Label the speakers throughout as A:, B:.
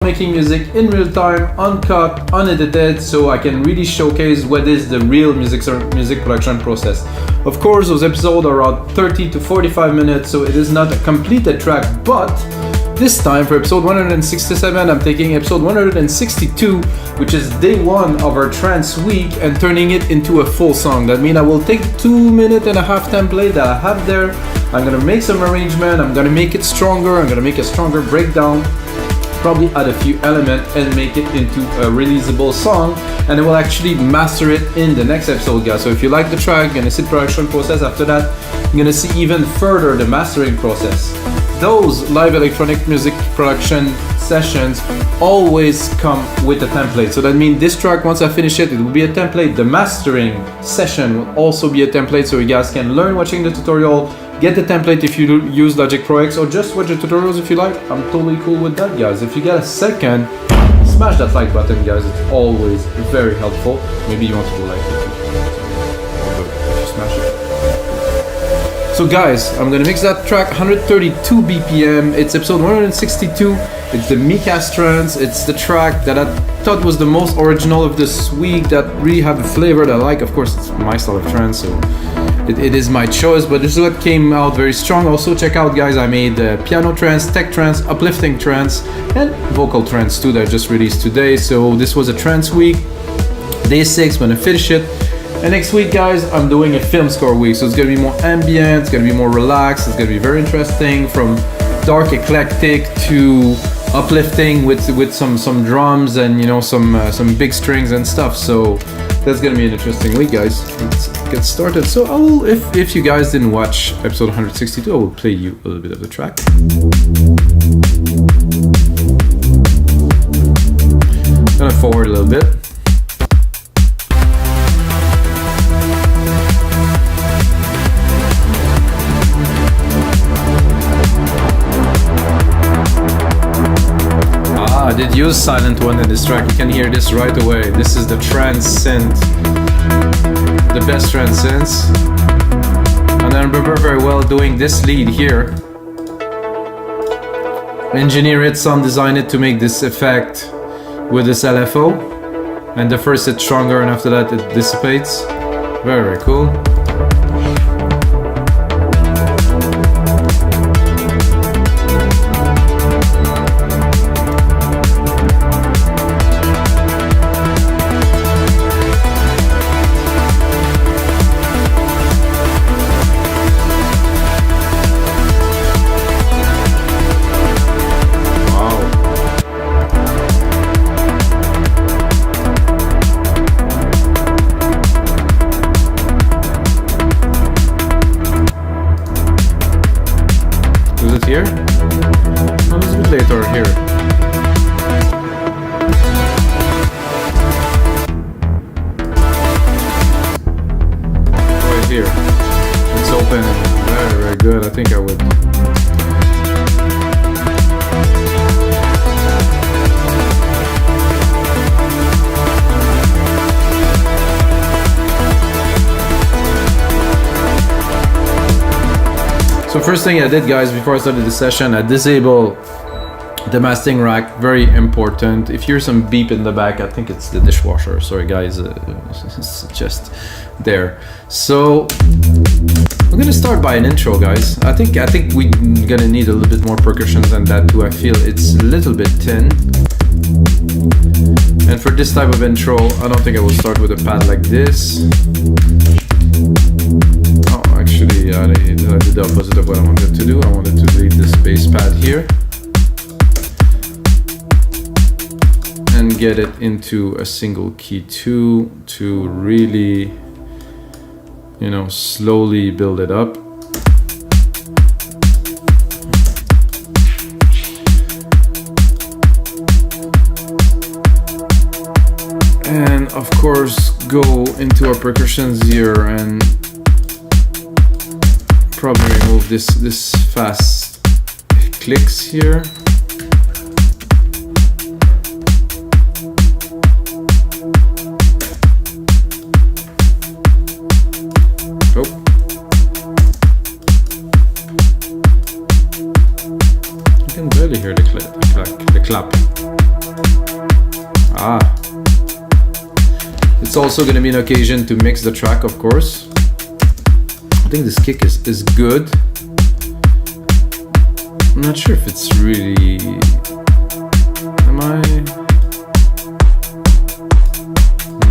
A: making music in real time, uncut, unedited, so I can really showcase what is the real music production process. Of course, those episodes are around 30 to 45 minutes, so it is not a completed track, but this time for episode 167, I'm taking episode 162, which is day one of our trance week, and turning it into a full song. That means I will take 2.5-minute template that I have there. I'm gonna make some arrangement, I'm gonna make it stronger, I'm gonna make a stronger breakdown, probably add a few elements and make it into a releasable song, and I will actually master it in the next episode, guys. So if you like the track, you're gonna see the production process. After that, you're gonna see even further the mastering process. Those live electronic music production sessions always come with a template. So that means this track, once I finish it, it will be a template. The mastering session will also be a template, so you guys can learn watching the tutorial, get the template if you use Logic Pro X, or just watch the tutorials if you like. I'm totally cool with that, guys. If you get a second, smash that like button, guys. It's always very helpful. Maybe you want to go like it. Smash it. So guys, I'm gonna mix that track 132 BPM. It's episode 162. It's the Mika's Trance. It's the track that I thought was the most original of this week, that really have a flavor that I like. Of course, it's my style of trance, so it is my choice, but this is what came out very strong. Also check out, guys, I made piano trance, tech trance, uplifting trance, and vocal trance too that I just released today. So this was a trance week, day 6, I'm gonna finish it. And next week, guys, I'm doing a film score week, so it's gonna be more ambient, it's gonna be more relaxed, it's gonna be very interesting, from dark eclectic to uplifting with some drums and, you know, some big strings and stuff. So that's gonna be an interesting week, guys. Let's get started. So I will, if you guys didn't watch episode 162, I will play you a little bit of the track. Gonna forward a little bit. I did use silent one in this track. You can hear this right away. This is the trance synth, the best trance synths. And I remember very well doing this lead here. Engineer it, sound design it to make this effect with this LFO. And the first it's stronger, and after that it dissipates. Very, very cool. Here? No, it's a bit later here. Right here. It's open and very, very good. I think I would. So first thing I did, guys, before I started the session, I disabled the mastering rack. Very important. If you hear some beep in the back, I think it's the dishwasher. Sorry, guys, it's just there. So we're gonna start by an intro, guys. I think we're gonna need a little bit more percussion than that too. I feel it's a little bit thin. And for this type of intro, I don't think I will start with a pad like this. Actually, I did the opposite of what I wanted to do. I wanted to leave this bass pad here and get it into a single key 2 to really, you know, slowly build it up. And of course, go into our percussions here and probably remove this fast clicks here. Oh. You can barely hear the clap. It's also going to be an occasion to mix the track, of course. I think this kick is good. I'm not sure if it's really... Am I...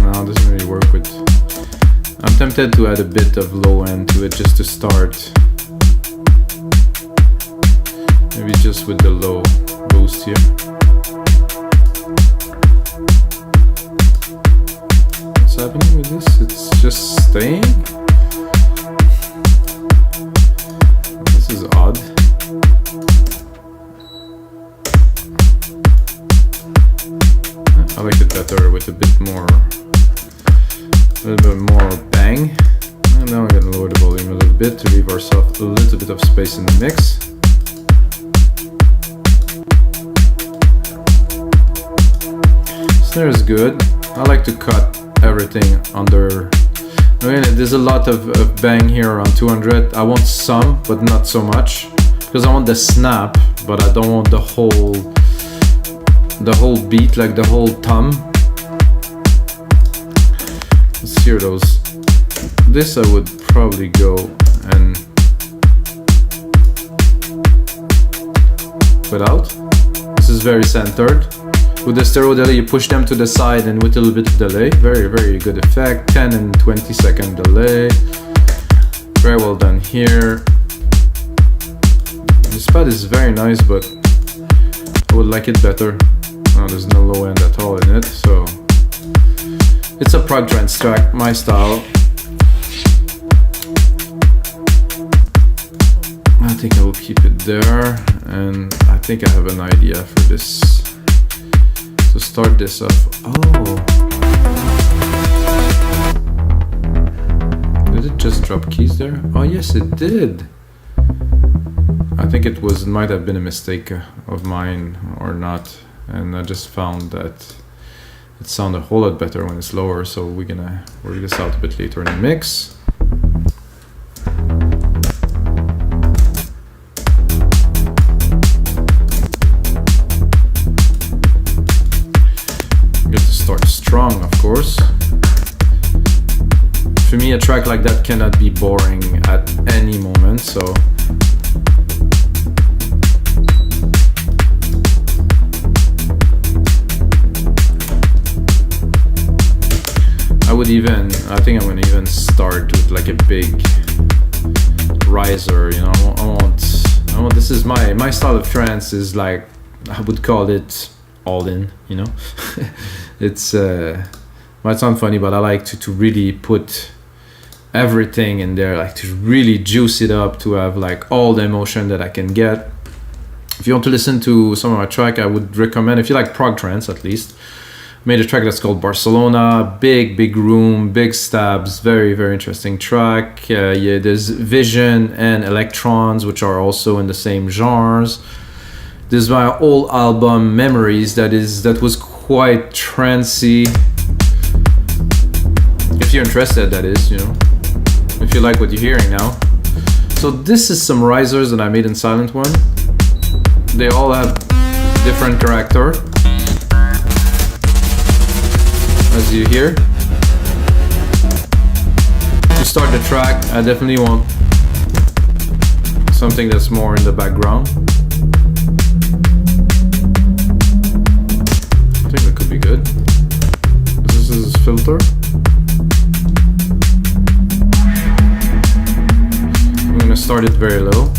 A: No, it doesn't really work with... I'm tempted to add a bit of low end to it just to start. Maybe just with the low boost here. What's happening with this? It's just staying? This is odd. I like it better with a bit more, a little bit more bang. And now I'm gonna lower the volume a little bit to leave ourselves a little bit of space in the mix. Snare is good. I like to cut everything under. I mean, there's a lot of bang here around 200. I want some, but not so much, because I want the snap, but I don't want the whole beat, like the whole thumb. Let's hear those. This I would probably go and without. This is very centered. With the stereo delay, you push them to the side, and with a little bit of delay, very, very good effect. 10 and 20 second delay. Very well done here. This pad is very nice, but I would like it better. Oh, there's no low end at all in it, so it's a prog trance track, my style. I think I will keep it there, and I think I have an idea for this. To start this off. Oh, did it just drop keys there? Oh yes, it did. I think it might have been a mistake of mine or not, and I just found that it sounded a whole lot better when it's lower. So we're gonna work this out a bit later in the mix. Strong, of course. For me, a track like that cannot be boring at any moment, so I think I'm gonna even start with like a big riser, you know. I want this is my style of trance is like, I would call it all in, you know. It's might sound funny, but I like to really put everything in there, like to really juice it up, to have like all the emotion that I can get. If you want to listen to some of my track, I would recommend, if you like prog trance at least, made a track that's called Barcelona. Big room, big stabs, very, very interesting track. Yeah, there's Vision and Electrons, which are also in the same genres. There's my old album Memories that was quite trancey. If you're interested, that is, you know, if you like what you're hearing now. So this is some risers that I made in Silent One. They all have different character, as you hear. To start the track, I definitely want something that's more in the background. I think that could be good. This is filter. I'm gonna start it very low.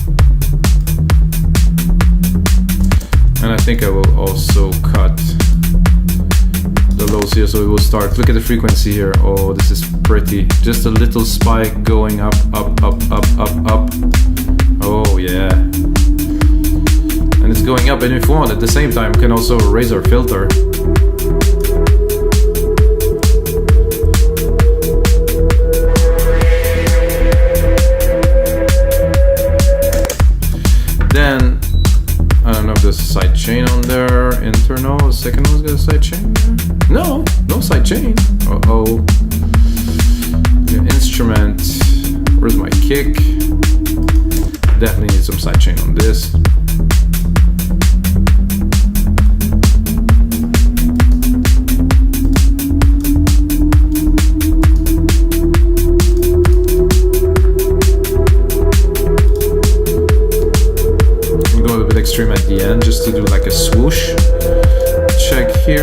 A: And I think I will also cut the lows here, so it will start. Look at the frequency here. Oh, this is pretty. Just a little spike going up. Oh yeah. And it's going up, and if we want at the same time, we can also raise our filter. Then I don't know if there's a side chain on there. Internal. The second one's got a side chain there. No side chain. Uh-oh. The instrument. Where's my kick? Definitely need some side chain on this.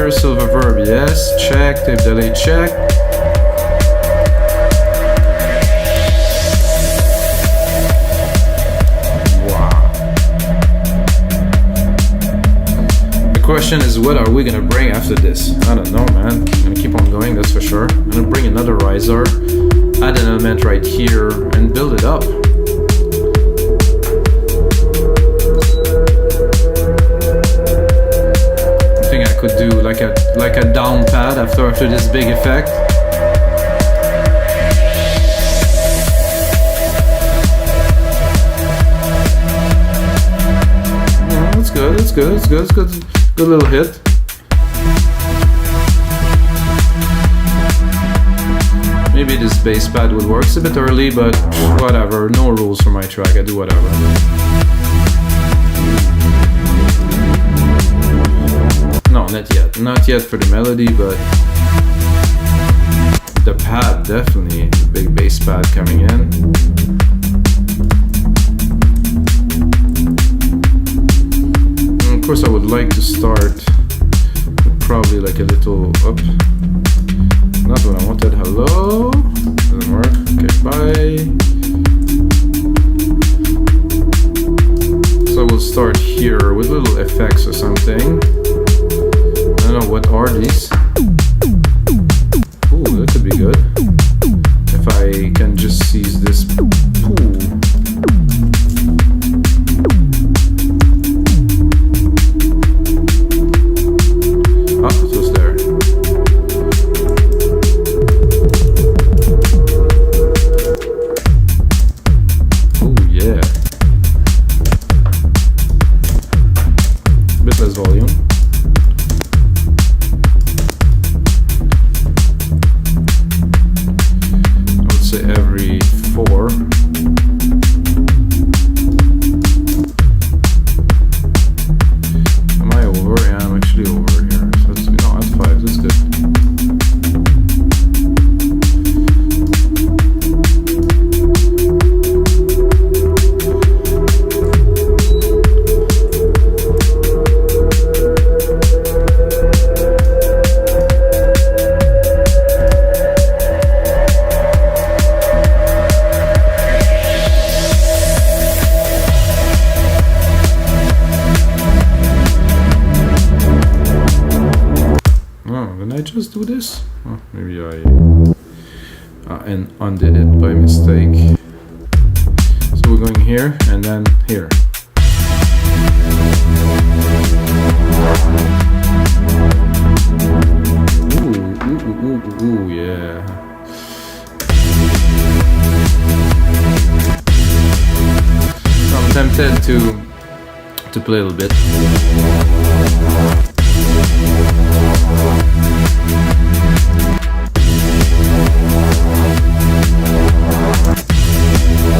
A: here, silver verb, yes, check, tape delay, check. Question is, what are we gonna bring after this? I don't know, man. I'm gonna keep on going, that's for sure. I'm gonna bring another riser, add an element right here, and build it up. I think I could do like a down pad after this big effect. Yeah, that's good. That's good. That's good. That's good. Good little hit. Maybe this bass pad would work. It's a bit early, but whatever. No rules for my track. I do whatever. No, not yet. Not yet for the melody, but the pad, definitely. The big bass pad coming in. Of course, I would like to start with probably like a little up. Not what I wanted. Hello? Doesn't work. Okay, bye. So we'll start here with little effects or something. I don't know, what are these? Ooh, that could be good. If I can just seize this pool. Just do this? Oh, maybe I and undid it by mistake. So we're going here and then here. Ooh, yeah. So I'm tempted to play a little bit.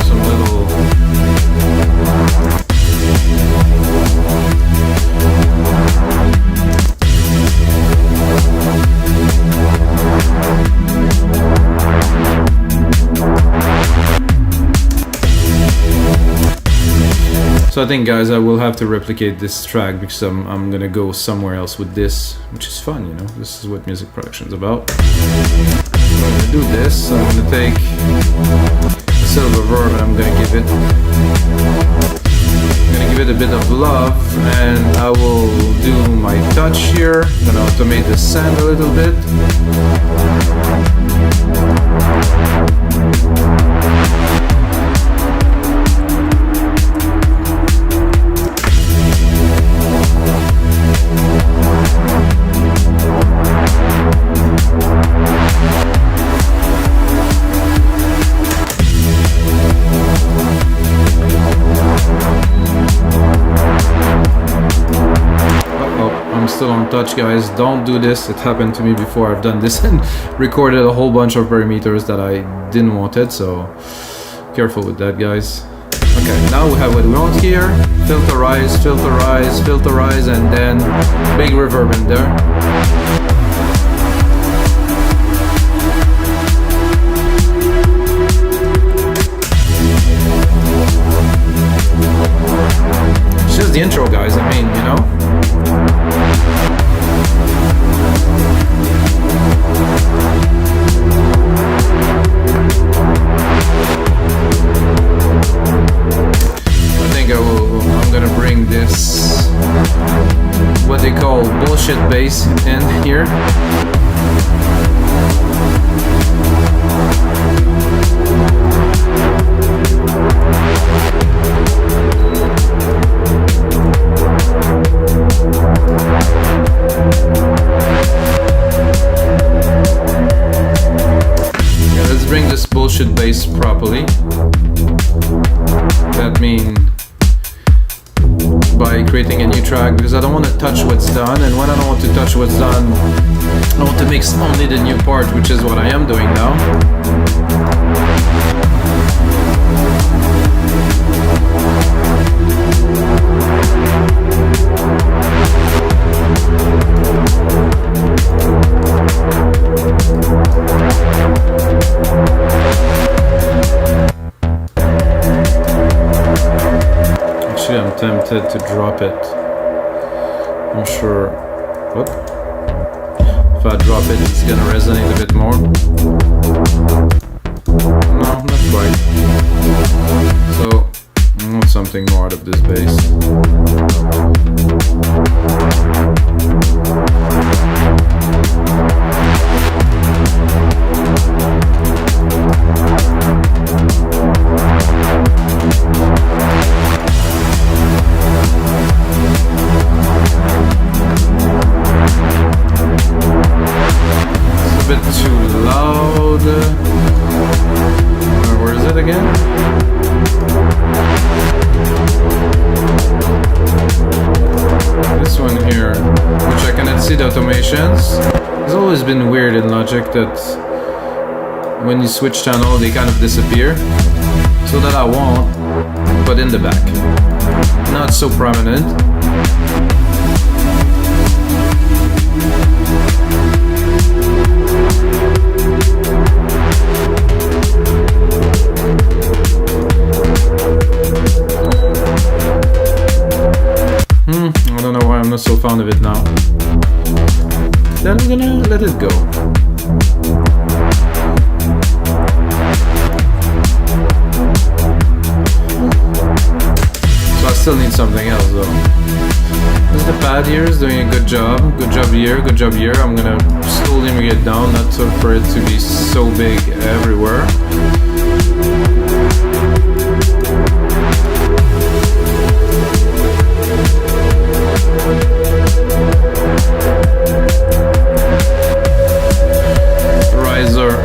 A: Some little So I think, guys, I will have to replicate this track because I'm gonna go somewhere else with this, which is fun, you know. This is what music production is about. So I'm gonna do this. I'm gonna take a silver verb and I'm gonna give it a bit of love, and I will do my touch here. I'm gonna automate the sand a little bit. Still on touch, guys. Don't do this. It happened to me before. I've done this and recorded a whole bunch of parameters that I didn't want it, so careful with that, guys. Okay, now we have what we want here. Filterize, filterize, filterize, and then big reverb in there. It's just the intro, guys. I mean, you know. bass in here. Yeah, let's bring this bullshit bass properly. That means by creating a new track, because I don't want to touch what's done, and when I don't want to touch what's done, I want to mix only the new part, which is what I am doing now. Actually, I'm tempted to drop it. I'm sure. Whoop. If I drop it, it's gonna resonate a bit more. No, not quite. So, I want something more out of this bass. Where is it again? This one here, which I cannot see the automations. It's always been weird in Logic that when you switch channel they kind of disappear. So that I want, but in the back. Not so prominent. I don't know why I'm not so fond of it now. Then I'm gonna let it go. So I still need something else though. The pad here is doing a good job. Good job here, good job here. I'm gonna slowly bring it down, not so for it to be so big everywhere.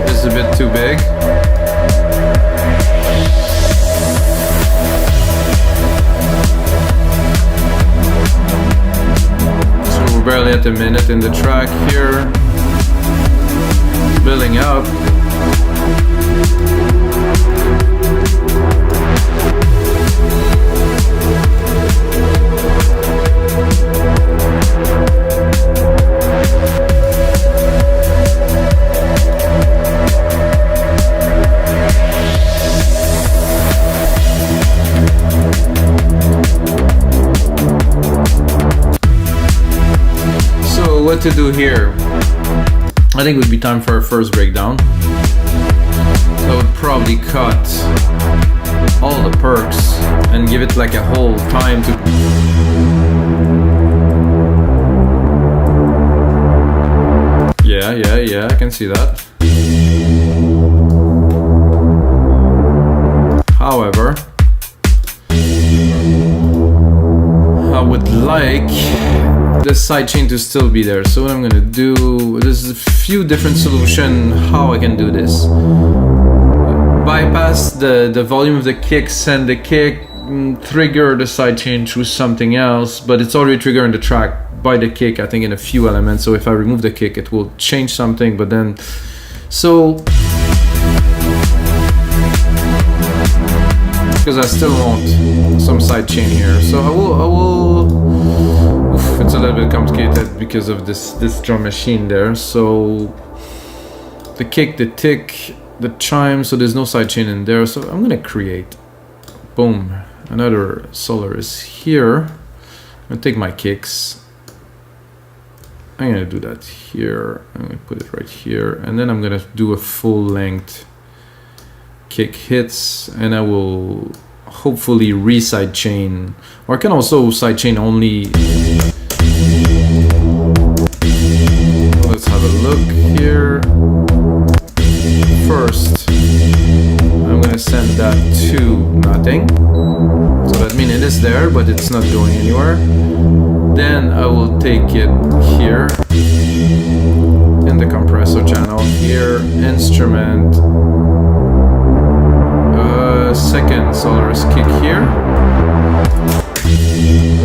A: Is a bit too big. So we're barely at a minute in the track here. Building up. What to do here? I think it would be time for our first breakdown. So I would probably cut all the perks and give it like a whole time to. Yeah, I can see that. However, I would like the sidechain to still be there. So what I'm gonna do, there's a few different solutions how I can do this. Bypass the volume of the kick, send the kick, trigger the sidechain through something else, but it's already triggering the track by the kick, I think in a few elements. So if I remove the kick, it will change something, but then, so, because I still want some sidechain here. So I will it's a little bit complicated because of this drum machine there. So the kick, the tick, the chime, so there's no sidechain in there. So I'm gonna create, boom, another Solaris here. I'm gonna take my kicks. I'm gonna do that here. I'm gonna put it right here, and then I'm gonna do a full length kick hits, and I will hopefully re-sidechain, or I can also sidechain only but it's not going anywhere. Then I will take it here in the compressor channel here, instrument, second Solaris kick here.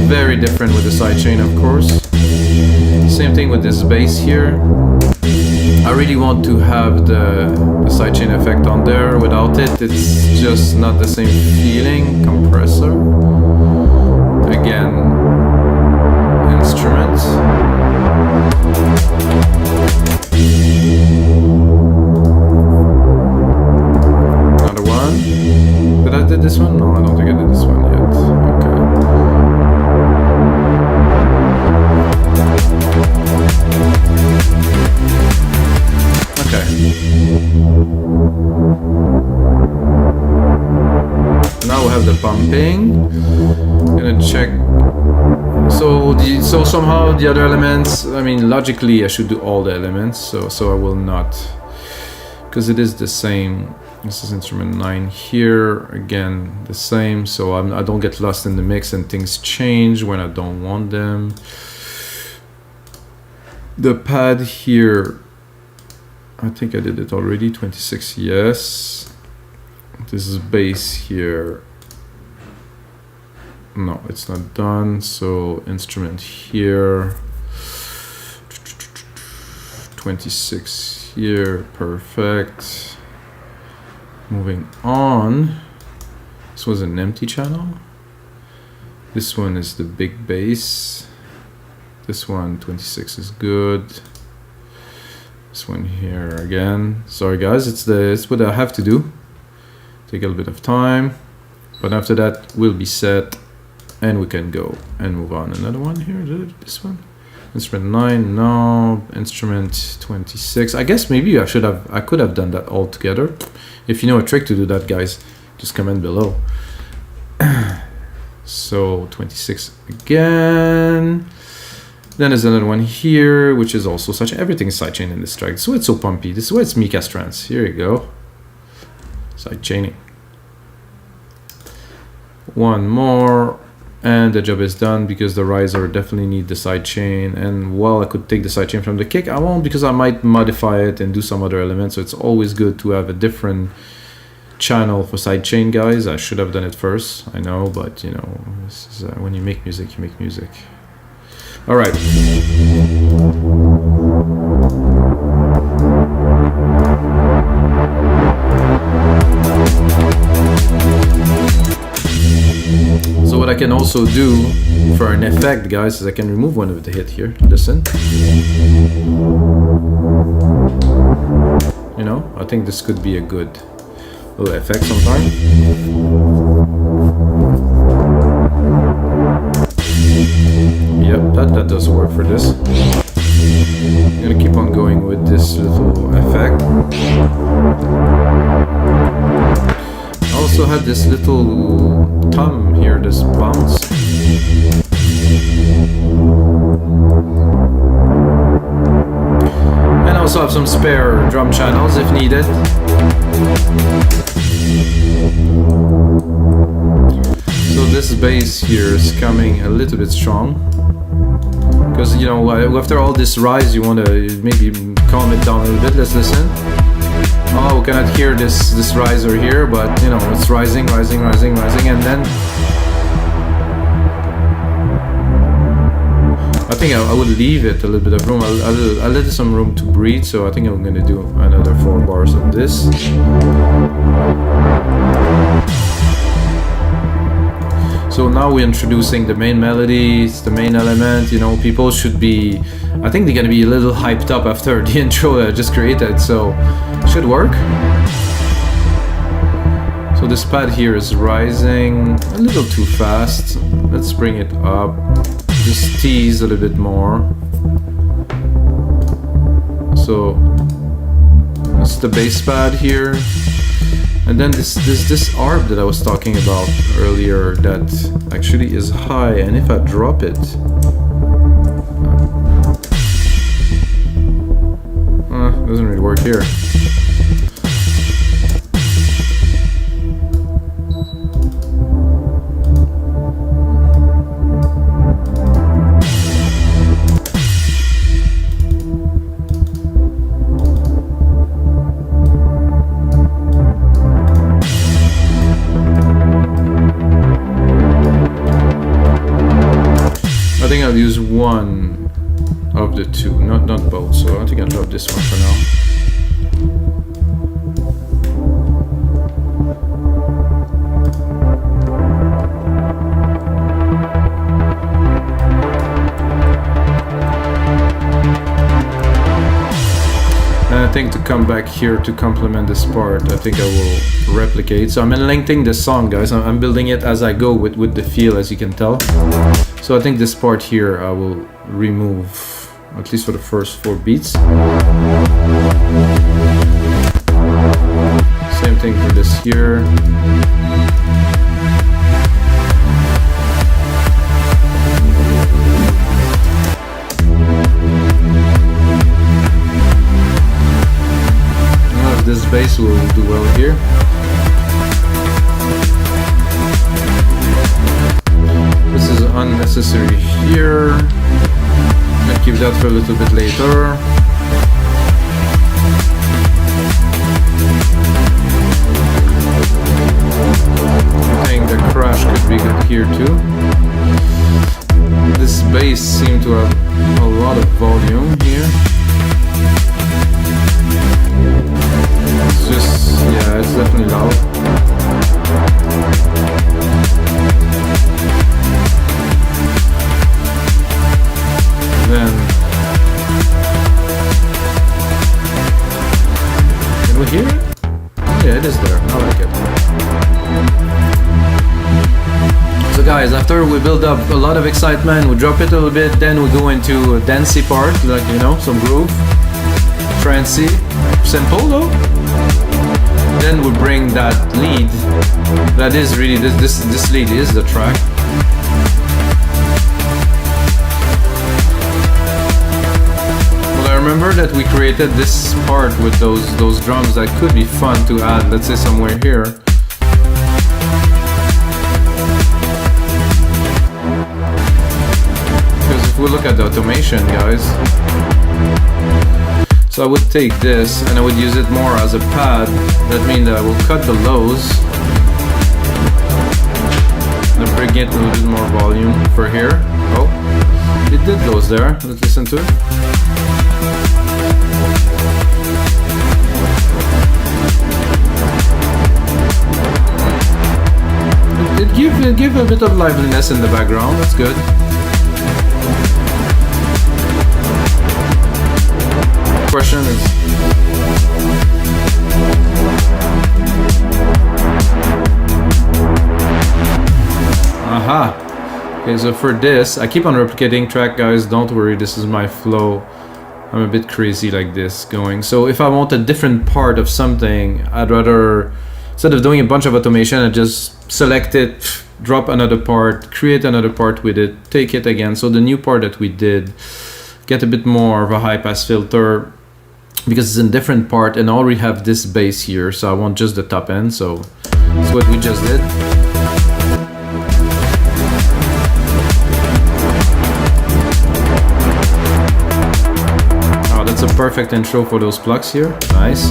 A: Very different with the sidechain, of course. Same thing with this bass here. I really want to have the sidechain effect on there. Without it, it's just not the same feeling. Compressor. Again, instruments. Another one. Did I do this one? No, I don't think I did this one yet. Okay. Now we have the pumping. I'm gonna check. So somehow the other elements. I mean, logically, I should do all the elements. So I will not, because it is the same. This is instrument 9 here. Again, the same. So I don't get lost in the mix and things change when I don't want them. The pad here. I think I did it already, 26, yes. This is bass here. No, it's not done. So instrument here. 26 here, perfect. Moving on. This was an empty channel. This one is the big bass. This one, 26 is good. This one here again. Sorry guys, it's what I have to do. Take a little bit of time, but after that we'll be set and we can go and move on. Another one here, this one. Instrument 9, no. Instrument 26. I guess maybe I could have done that all together. If you know a trick to do that, guys, just comment below. So 26 again. Then there's another one here, which is also such. Everything is sidechain in this track. So it's so pumpy. This is why it's Mika's trance. Here you go. Sidechaining. One more, and the job is done because the riser definitely need the sidechain. And while I could take the sidechain from the kick, I won't, because I might modify it and do some other elements. So it's always good to have a different channel for sidechain, guys. I should have done it first, I know, but you know, this is, when you make music, you make music. All right. So what I can also do for an effect, guys, is I can remove one of the hit here. Listen. You know, I think this could be a good little effect sometime. Yep, that does work for this. I'm gonna keep on going with this little effect. I also had this little thumb here, this bounce. And also have some spare drum channels if needed. So this bass here is coming a little bit strong. Because, you know, after all this rise, you want to maybe calm it down a little bit. Let's listen. Oh, we cannot hear this riser here, but, you know, it's rising, rising, rising, rising, and then I think I would leave it a little bit of room. I'll let it some room to breathe, so I think I'm going to do another 4 bars of this. So now we're introducing the main melody, it's the main element, you know, people should be, I think they're gonna be a little hyped up after the intro I just created, so it should work. So this pad here is rising a little too fast. Let's bring it up, just tease a little bit more. So that's the bass pad here. And then this arp that I was talking about earlier that actually is high, and if I drop it, doesn't really work here. one of the two, not both. So I think I'll drop this one for now. And I think to come back here to complement this part, I think I will replicate. So I'm enlengthening the song, guys. I'm building it as I go with the feel, as you can tell. So I think this part here I will remove, at least for the first 4 beats. Same thing for this here. This bass will do well here. This is unnecessary here. I'll keep that for a little bit later. I think the crash could be good here too. This bass seems to have a lot of volume here. It's just, yeah, it's definitely loud. Then, can we hear it? Yeah, it is there. I like it. So guys, after we build up a lot of excitement, we drop it a little bit, then we go into a dancey part, like, you know, some groove, trancey, simple though. Then we bring that lead. That is really this lead is the track. Well, I remember that we created this part with those drums that could be fun to add. Let's say somewhere here. Because if we look at the automation, guys. So I would take this and I would use it more as a pad. That means that I will cut the lows and bring it a little bit more volume for here. Oh, it did those there. Let's listen to it. It give a bit of liveliness in the background. That's good. Question is, aha. Okay, so for this, I keep on replicating track, guys. Don't worry, this is my flow. I'm a bit crazy like this going. So if I want a different part of something, I'd rather, instead of doing a bunch of automation, I just select it, drop another part, create another part with it, take it again. So the new part that we did, get a bit more of a high pass filter, because it's in a different part and I already have this bass here, so I want just the top end. So that's what we just did. Oh, that's a perfect intro for those plugs here. Nice.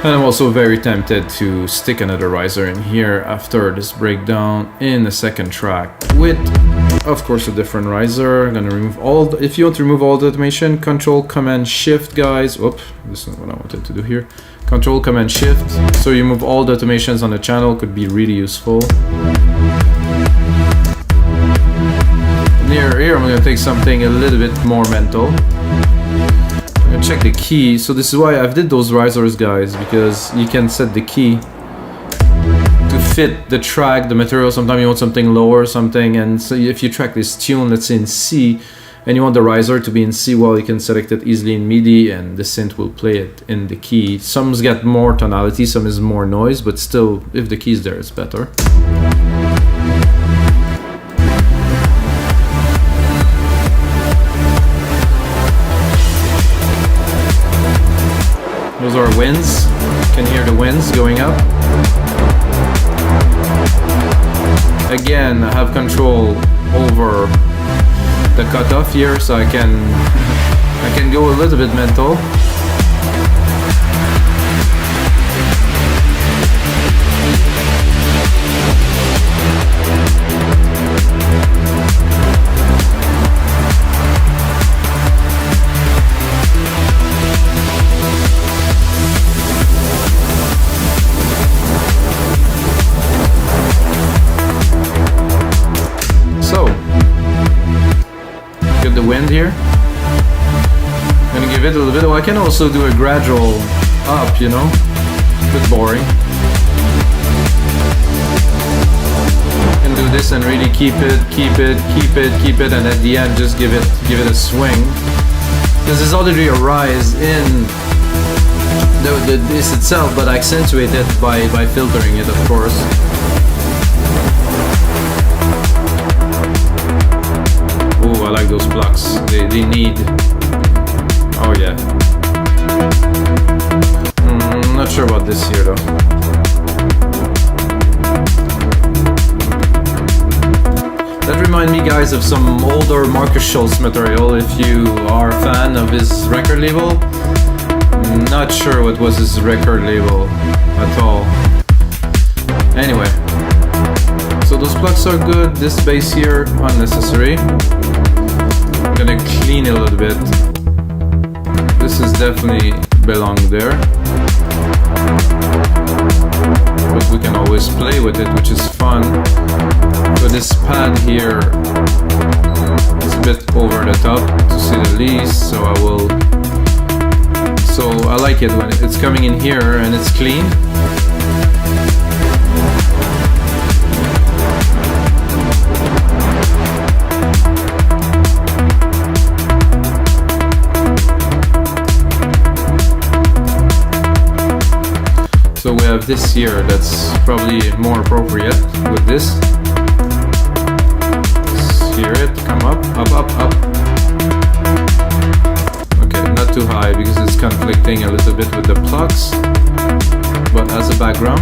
A: And I'm also very tempted to stick another riser in here after this breakdown in the second track with, of course, a different riser. I'm gonna remove all, if you want to remove all the automation, Control, Command, Shift, guys. Oops, this is what I wanted to do here. Control, Command, Shift. So you move all the automations on the channel, could be really useful. And here I'm gonna take something a little bit more mental. I'm gonna check the key. So this is why I've did those risers, guys, because you can set the key to fit the track, the material. Sometimes you want something lower, something, and so if you track this tune, let's say in C, and you want the riser to be in C, well, you can select it easily in MIDI and the synth will play it in the key. Some's got more tonality, some is more noise, but still, if the key is there, it's better. Those are winds. You can hear the winds going up. Again, I have control over the cutoff here, so I can go a little bit mental. it a little bit. I can also do a gradual up, you know, a bit boring. I can do this and really keep it, and at the end just give it a swing. This is already a rise in this itself, but accentuated by filtering it, of course. Oh, I like those blocks. They need. Oh yeah. I'm not sure about this here though. That reminds me, guys, of some older Marcus Schultz material. If you are a fan of his record label, not sure what was his record label at all. Anyway, so those plugs are good. This bass here, unnecessary. I'm gonna clean it a little bit. This is definitely belong there, but we can always play with it, which is fun. But this pad here is a bit over the top, to say the least, so I like it when it's coming in here and it's clean. So we have this here that's probably more appropriate with this. Hear it, come up. Okay, not too high because it's conflicting a little bit with the plugs, but as a background.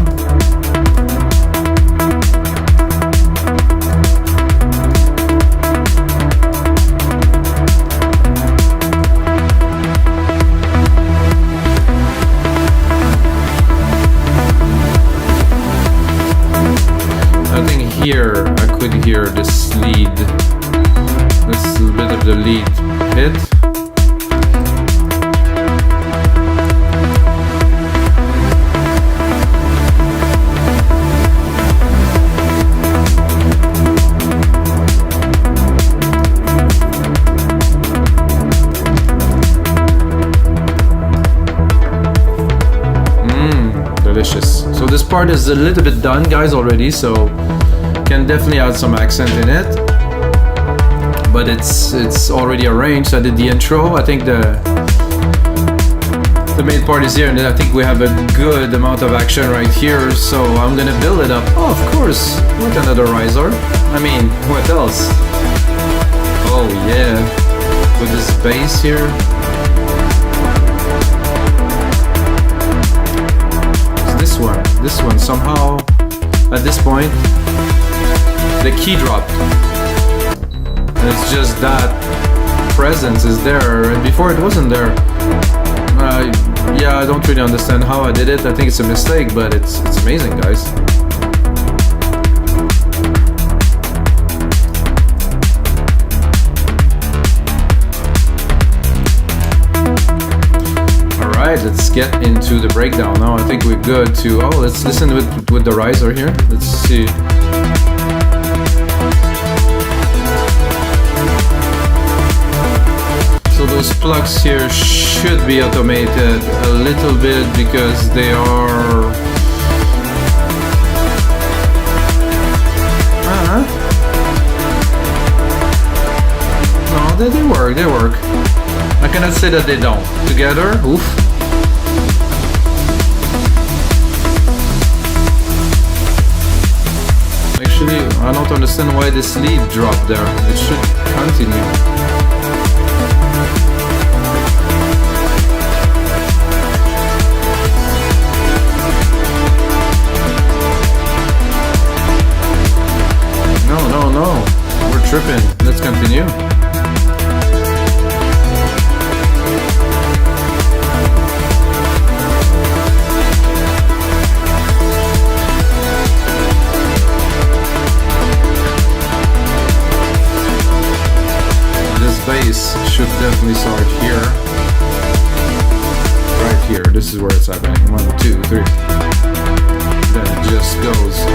A: I think here I could hear this lead. This is a bit of the lead hit. Delicious. So this part is a little bit done, guys, already, so can definitely add some accent in it. But it's already arranged. I did the intro. I think the main part is here, and I think we have a good amount of action right here. So I'm gonna build it up. Oh, of course, with another riser. I mean, what else? Oh yeah, with this bass here. It's this one somehow. At this point, the key dropped. It's just that presence is there, and before it wasn't there. Yeah, I don't really understand how I did it. I think it's a mistake, but it's amazing, guys. Alright, let's get into the breakdown now. I think we're good to... Oh, let's listen with the riser here. Let's see. So those plugs here should be automated a little bit because they are... No, they work. I cannot say that they don't. Together, oof. Actually, I don't understand why this lead dropped there. It should continue. No, we're tripping. Let's continue. This bass should definitely start here. Right here. This is where it's happening. 1, 2, 3. Then it just goes.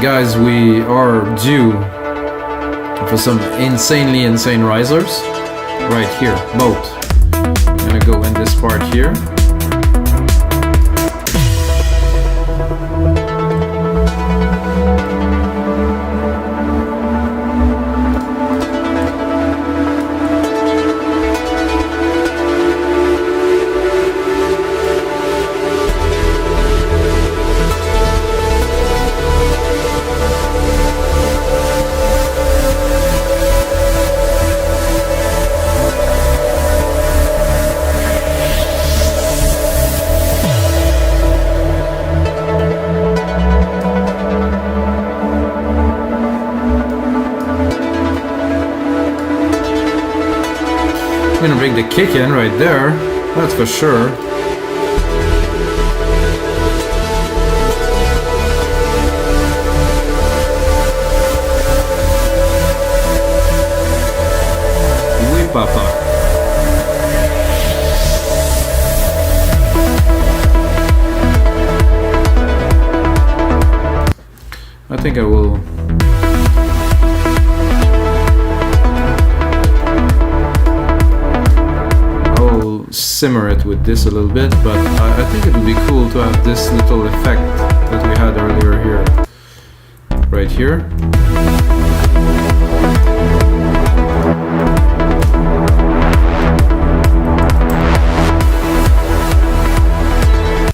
A: guys, we are due for some insanely insane risers. Right here, both. I'm gonna go in this part here. I'm gonna bring the kick in right there, that's for sure. Oui, papa. I think I will. Simmer it with this a little bit, but I think it would be cool to have this little effect that we had earlier here, right here.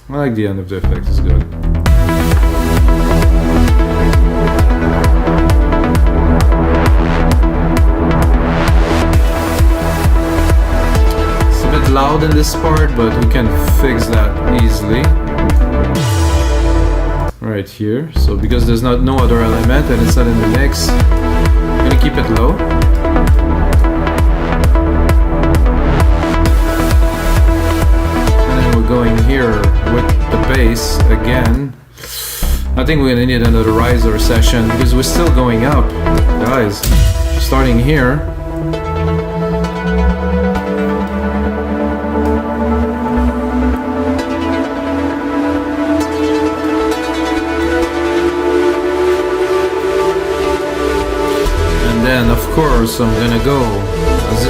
A: I like the end of the effect, it's good. Loud in this part, but we can fix that easily right here. So because there's no other element and it's not in the mix, I'm gonna keep it low. And then we're going here with the bass again. I think we're gonna need another riser session because we're still going up, guys. Starting here. And of course I'm gonna go,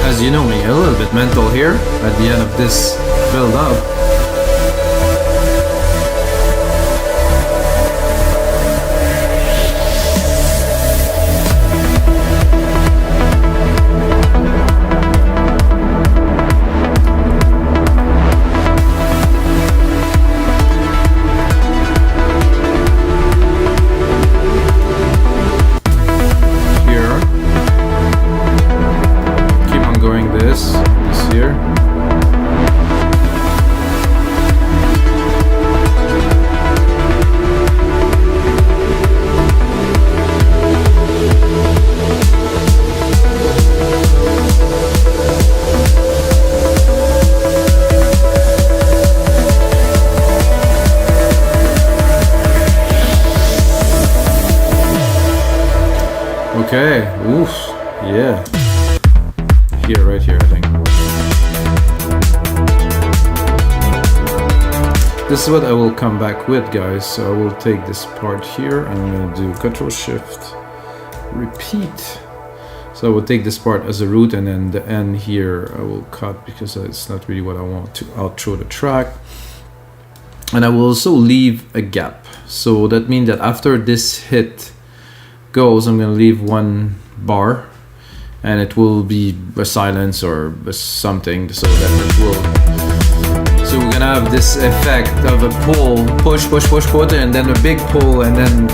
A: as you know me, a little bit mental here at the end of this build up. Okay, oof, yeah. Here, right here, I think. This is what I will come back with, guys. So I will take this part here. I'm gonna do Control Shift, repeat. So I will take this part as a root, and then the end here I will cut because it's not really what I want to outro the track. And I will also leave a gap. So that means that after this hit goes, I'm gonna leave one bar and it will be a silence or a something, so that it will, so we're gonna have this effect of a pull, push, push, push, push, and then a big pull, and then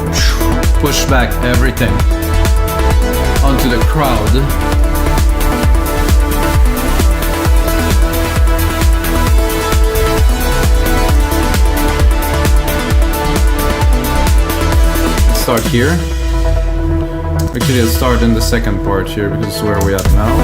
A: push back everything onto the crowd. Start here. Actually, I'll start in the second part here because it's where we're at now.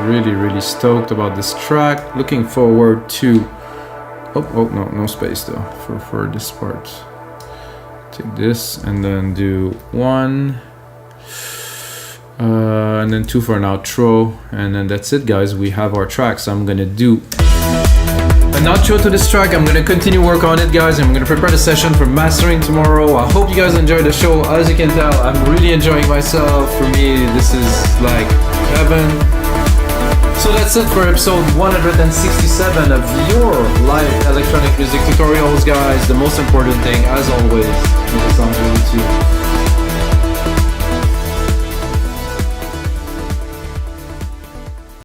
A: really stoked about this track. Looking forward to... Oh, no space though for this part. Take this and then do 1 and then 2 for an outro, and then that's it, guys. We have our tracks. I'm gonna do an outro to this track. I'm gonna continue work on it, guys. I'm gonna prepare the session for mastering tomorrow. I hope you guys enjoyed the show. As you can tell, I'm really enjoying myself. For me, this is like heaven. So that's it for episode 167 of your live electronic music tutorials, guys. The most important thing, as always, is the sound really too.